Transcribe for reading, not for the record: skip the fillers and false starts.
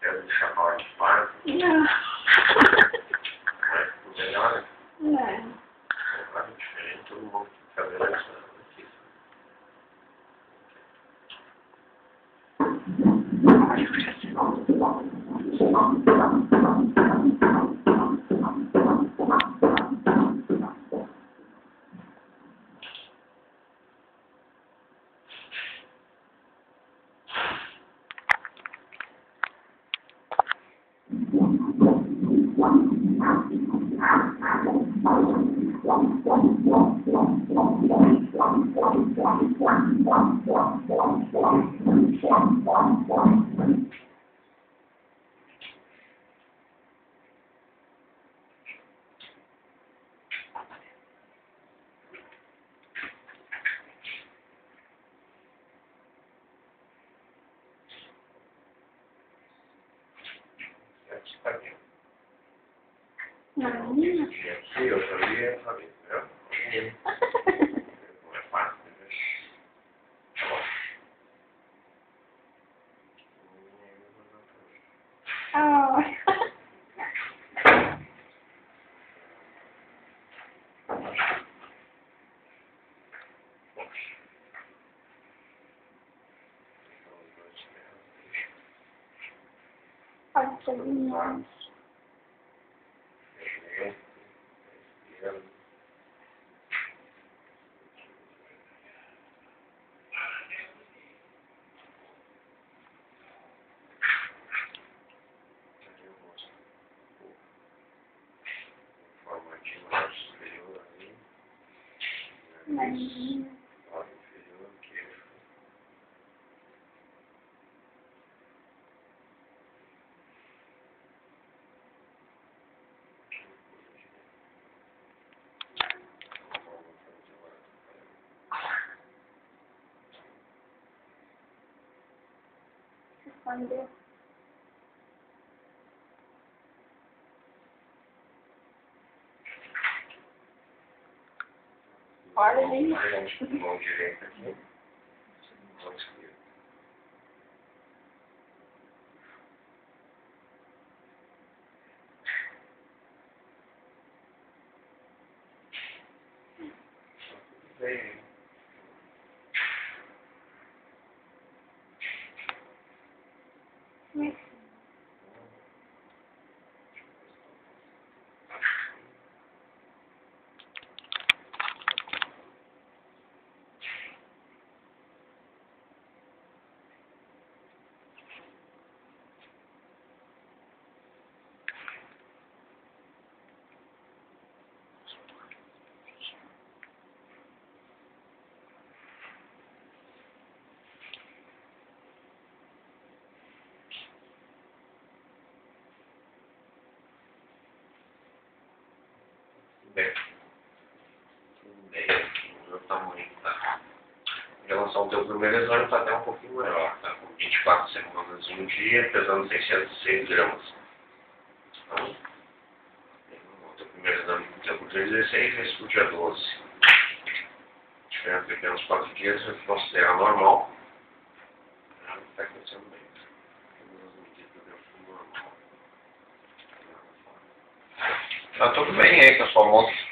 Quero deixar falar de parto. Não. Mas o melhor Não. é claro, diferente, todo mundo fica vendo essa notícia. Está bem. Menina. Sim, eu sabia, entendeu? Não é fácil, né? Tá bom. Oh. Pode ser minha. Formatinho mais superior ali. Menina. Lado inferior, queixo. Respondeu. Olha ali. Mão direita aqui. Mão esquerda. Bem. Bem. Tudo bem. O meu tamanho tá. Em relação ao teu primeiro exame, está até um pouquinho maior. Tá com 24 semanas e um dia, pesando 606 gramas. Então, o teu primeiro exame aconteceu por dia 16, esse por dia 12. Diferença de apenas 4 dias, a gente considera normal. Está crescendo bem. Tá tudo bem aí com a sua moça.